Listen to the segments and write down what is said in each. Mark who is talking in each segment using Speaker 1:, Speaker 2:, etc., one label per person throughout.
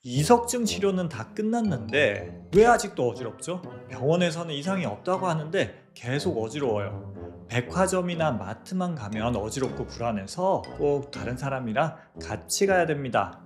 Speaker 1: 이석증 치료는 다 끝났는데 왜 아직도 어지럽죠? 병원에서는 이상이 없다고 하는데 계속 어지러워요. 백화점이나 마트만 가면 어지럽고 불안해서 꼭 다른 사람이랑 같이 가야 됩니다.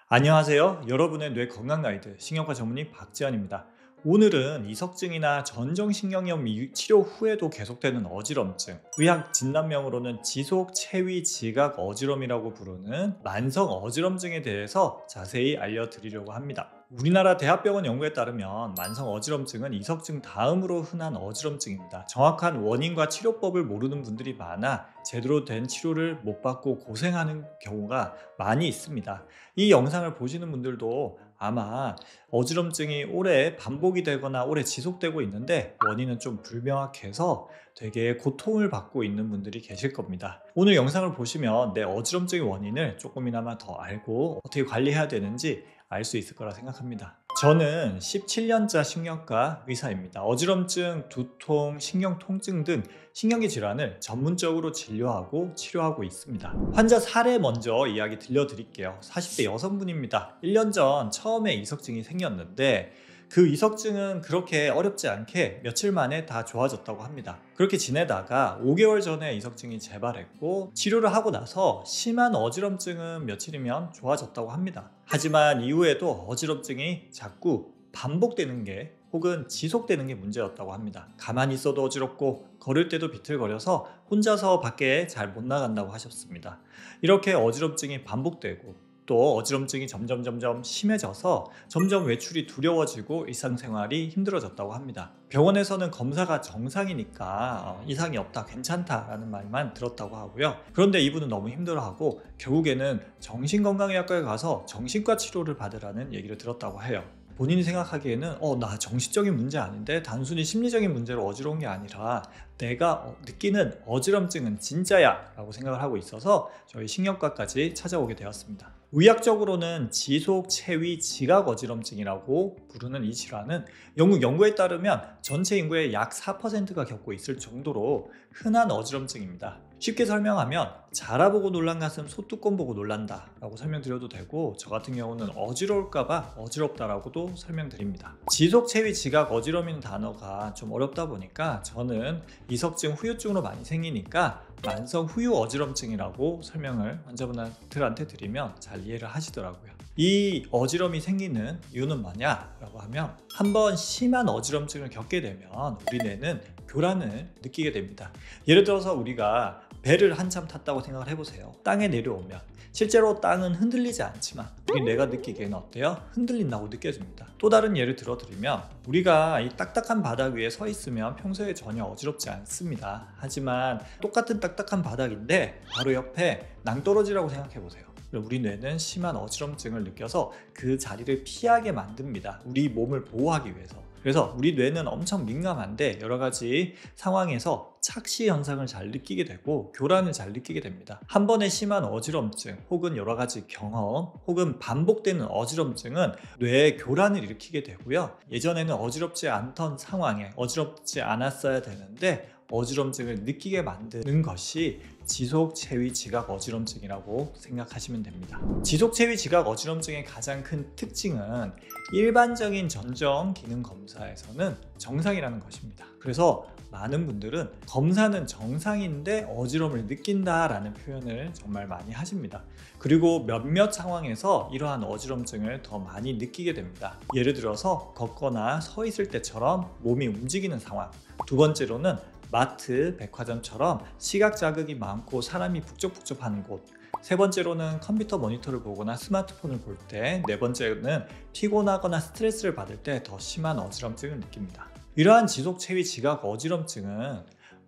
Speaker 1: 안녕하세요. 여러분의 뇌 건강 가이드 신경과 전문의 박지현입니다. 오늘은 이석증이나 전정신경염 치료 후에도 계속되는 어지럼증, 의학 진단명으로는 지속 체위 지각 어지럼이라고 부르는 만성 어지럼증에 대해서 자세히 알려드리려고 합니다. 우리나라 대학병원 연구에 따르면 만성 어지럼증은 이석증 다음으로 흔한 어지럼증입니다. 정확한 원인과 치료법을 모르는 분들이 많아 제대로 된 치료를 못 받고 고생하는 경우가 많이 있습니다. 이 영상을 보시는 분들도 아마 어지럼증이 오래 반복이 되거나 오래 지속되고 있는데 원인은 좀 불명확해서 되게 고통을 받고 있는 분들이 계실 겁니다. 오늘 영상을 보시면 내 어지럼증의 원인을 조금이나마 더 알고 어떻게 관리해야 되는지 알 수 있을 거라 생각합니다. 저는 17년차 신경과 의사입니다. 어지럼증, 두통, 신경통증 등 신경계 질환을 전문적으로 진료하고 치료하고 있습니다. 환자 사례 먼저 이야기 들려드릴게요. 40대 여성분입니다. 1년 전 처음에 이석증이 생겼는데 그 이석증은 그렇게 어렵지 않게 며칠 만에 다 좋아졌다고 합니다. 그렇게 지내다가 5개월 전에 이석증이 재발했고 치료를 하고 나서 심한 어지럼증은 며칠이면 좋아졌다고 합니다. 하지만 이후에도 어지럼증이 자꾸 반복되는 게 혹은 지속되는 게 문제였다고 합니다. 가만히 있어도 어지럽고 걸을 때도 비틀거려서 혼자서 밖에 잘 못 나간다고 하셨습니다. 이렇게 어지럼증이 반복되고 또 어지럼증이 점점 심해져서 점점 외출이 두려워지고 일상생활이 힘들어졌다고 합니다. 병원에서는 검사가 정상이니까 이상이 없다, 괜찮다라는 말만 들었다고 하고요. 그런데 이분은 너무 힘들어하고 결국에는 정신건강의학과에 가서 정신과 치료를 받으라는 얘기를 들었다고 해요. 본인이 생각하기에는 나 정신적인 문제 아닌데 단순히 심리적인 문제로 어지러운 게 아니라 내가 느끼는 어지럼증은 진짜야 라고 생각을 하고 있어서 저희 신경과까지 찾아오게 되었습니다. 의학적으로는 지속 체위 지각 어지럼증이라고 부르는 이 질환은 영국 연구에 따르면 전체 인구의 약 4%가 겪고 있을 정도로 흔한 어지럼증입니다. 쉽게 설명하면 자라보고 놀란 가슴 소뚜껑 보고 놀란다 라고 설명드려도 되고, 저 같은 경우는 어지러울까봐 어지럽다라고도 설명드립니다. 지속 체위 지각 어지럼이라는 단어가 좀 어렵다 보니까 저는 이석증 후유증으로 많이 생기니까 만성 후유 어지럼증이라고 설명을 환자분들한테 드리면 잘 이해를 하시더라고요. 이 어지럼이 생기는 이유는 뭐냐라고 하면, 한번 심한 어지럼증을 겪게 되면 우리 뇌는 교란을 느끼게 됩니다. 예를 들어서 우리가 배를 한참 탔다고 생각을 해보세요. 땅에 내려오면 실제로 땅은 흔들리지 않지만 우리 뇌가 느끼기에는 어때요? 흔들린다고 느껴집니다. 또 다른 예를 들어드리면, 우리가 이 딱딱한 바닥 위에 서 있으면 평소에 전혀 어지럽지 않습니다. 하지만 똑같은 딱딱한 바닥인데 바로 옆에 낭떠러지라고 생각해보세요. 우리 뇌는 심한 어지럼증을 느껴서 그 자리를 피하게 만듭니다. 우리 몸을 보호하기 위해서. 그래서 우리 뇌는 엄청 민감한데 여러 가지 상황에서 착시 현상을 잘 느끼게 되고 교란을 잘 느끼게 됩니다. 한 번의 심한 어지럼증 혹은 여러 가지 경험 혹은 반복되는 어지럼증은 뇌에 교란을 일으키게 되고요. 예전에는 어지럽지 않던 상황에 어지럽지 않았어야 되는데 어지럼증을 느끼게 만드는 것이 지속 체위 지각 어지럼증이라고 생각하시면 됩니다. 지속 체위 지각 어지럼증의 가장 큰 특징은 일반적인 전정 기능 검사에서는 정상이라는 것입니다. 그래서 많은 분들은 검사는 정상인데 어지럼을 느낀다라는 표현을 정말 많이 하십니다. 그리고 몇몇 상황에서 이러한 어지럼증을 더 많이 느끼게 됩니다. 예를 들어서 걷거나 서 있을 때처럼 몸이 움직이는 상황. 두 번째로는 마트, 백화점처럼 시각 자극이 많고 사람이 북적북적하는 곳. 세 번째로는 컴퓨터 모니터를 보거나 스마트폰을 볼 때. 네 번째는 피곤하거나 스트레스를 받을 때 더 심한 어지럼증을 느낍니다. 이러한 지속 체위 지각 어지럼증은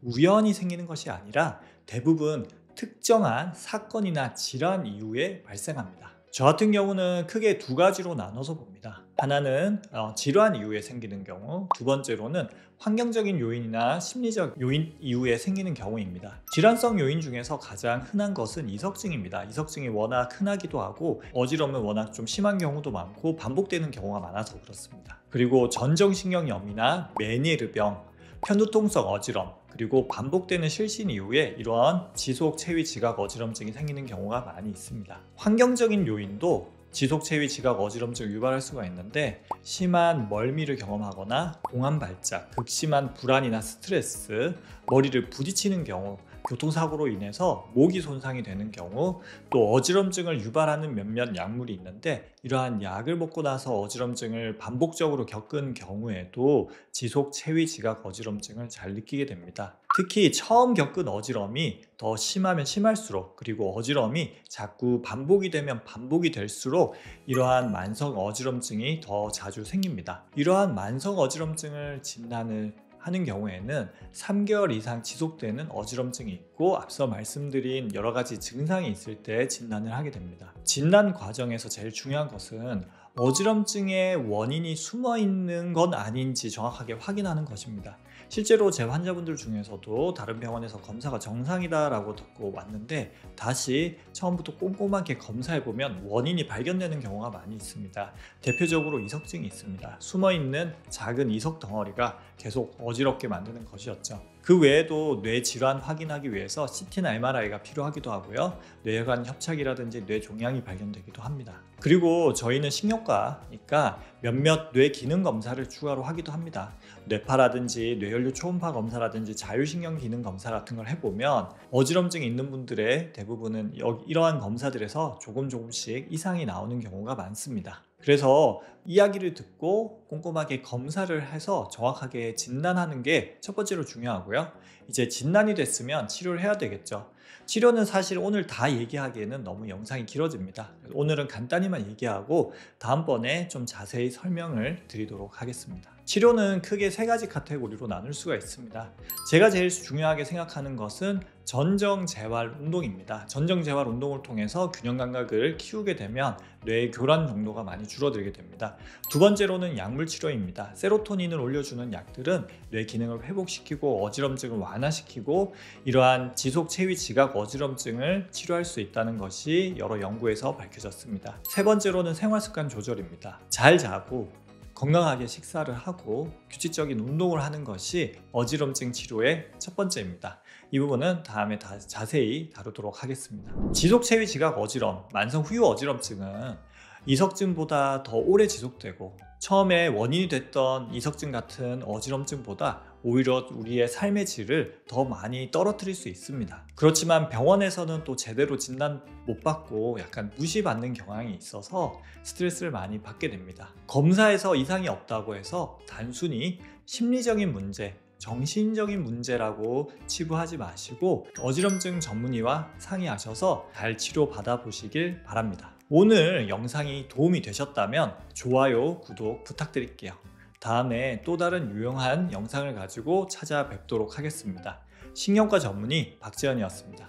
Speaker 1: 우연히 생기는 것이 아니라 대부분 특정한 사건이나 질환 이후에 발생합니다. 저 같은 경우는 크게 두 가지로 나눠서 봅니다. 하나는 질환 이후에 생기는 경우, 두 번째로는 환경적인 요인이나 심리적 요인 이후에 생기는 경우입니다. 질환성 요인 중에서 가장 흔한 것은 이석증입니다. 이석증이 워낙 흔하기도 하고 어지럼은 워낙 좀 심한 경우도 많고 반복되는 경우가 많아서 그렇습니다. 그리고 전정신경염이나 메니에르병, 편두통성 어지럼, 그리고 반복되는 실신 이후에 이러한 지속 체위 지각 어지럼증이 생기는 경우가 많이 있습니다. 환경적인 요인도 지속 체위 지각 어지럼증을 유발할 수가 있는데, 심한 멀미를 경험하거나 공황 발작, 극심한 불안이나 스트레스, 머리를 부딪히는 경우, 교통사고로 인해서 목이 손상이 되는 경우, 또 어지럼증을 유발하는 몇몇 약물이 있는데, 이러한 약을 먹고 나서 어지럼증을 반복적으로 겪은 경우에도 지속 체위 지각 어지럼증을 잘 느끼게 됩니다. 특히 처음 겪은 어지럼이 더 심하면 심할수록, 그리고 어지럼이 자꾸 반복이 되면 반복이 될수록 이러한 만성 어지럼증이 더 자주 생깁니다. 이러한 만성 어지럼증을 진단을 하는 경우에는 3개월 이상 지속되는 어지럼증이 있고, 앞서 말씀드린 여러 가지 증상이 있을 때 진단을 하게 됩니다. 진단 과정에서 제일 중요한 것은 어지럼증의 원인이 숨어 있는 건 아닌지 정확하게 확인하는 것입니다. 실제로 제 환자분들 중에서도 다른 병원에서 검사가 정상이다라고 듣고 왔는데, 다시 처음부터 꼼꼼하게 검사해보면 원인이 발견되는 경우가 많이 있습니다. 대표적으로 이석증이 있습니다. 숨어있는 작은 이석 덩어리가 계속 어지럽게 만드는 것이었죠. 그 외에도 뇌 질환 확인하기 위해서 CT나 MRI가 필요하기도 하고요. 뇌혈관 협착이라든지 뇌 종양이 발견되기도 합니다. 그리고 저희는 신경과니까 몇몇 뇌 기능 검사를 추가로 하기도 합니다. 뇌파라든지 뇌연료 초음파 검사라든지 자율신경 기능 검사 같은 걸 해보면 어지럼증이 있는 분들의 대부분은 이러한 검사들에서 조금씩 이상이 나오는 경우가 많습니다. 그래서 이야기를 듣고 꼼꼼하게 검사를 해서 정확하게 진단하는 게 첫 번째로 중요하고요. 이제 진단이 됐으면 치료를 해야 되겠죠. 치료는 사실 오늘 다 얘기하기에는 너무 영상이 길어집니다. 오늘은 간단히만 얘기하고 다음번에 좀 자세히 설명을 드리도록 하겠습니다. 치료는 크게 3가지 카테고리로 나눌 수가 있습니다. 제가 제일 중요하게 생각하는 것은 전정재활 운동입니다. 전정재활 운동을 통해서 균형 감각을 키우게 되면 뇌의 교란 정도가 많이 줄어들게 됩니다. 두 번째로는 약물 치료입니다. 세로토닌을 올려주는 약들은 뇌 기능을 회복시키고 어지럼증을 완화시키고 이러한 지속 체위 지각 어지럼증을 치료할 수 있다는 것이 여러 연구에서 밝혀졌습니다. 세 번째로는 생활습관 조절입니다. 잘 자고 건강하게 식사를 하고 규칙적인 운동을 하는 것이 어지럼증 치료의 첫 번째입니다. 이 부분은 다음에 자세히 다루도록 하겠습니다. 지속 체위 지각 어지럼, 만성 후유 어지럼증은 이석증보다 더 오래 지속되고, 처음에 원인이 됐던 이석증 같은 어지럼증보다 오히려 우리의 삶의 질을 더 많이 떨어뜨릴 수 있습니다. 그렇지만 병원에서는 또 제대로 진단 못 받고 약간 무시받는 경향이 있어서 스트레스를 많이 받게 됩니다. 검사에서 이상이 없다고 해서 단순히 심리적인 문제, 정신적인 문제라고 치부하지 마시고 어지럼증 전문의와 상의하셔서 잘 치료받아 보시길 바랍니다. 오늘 영상이 도움이 되셨다면 좋아요, 구독 부탁드릴게요. 다음에 또 다른 유용한 영상을 가지고 찾아뵙도록 하겠습니다. 신경과 전문의 박지현이었습니다.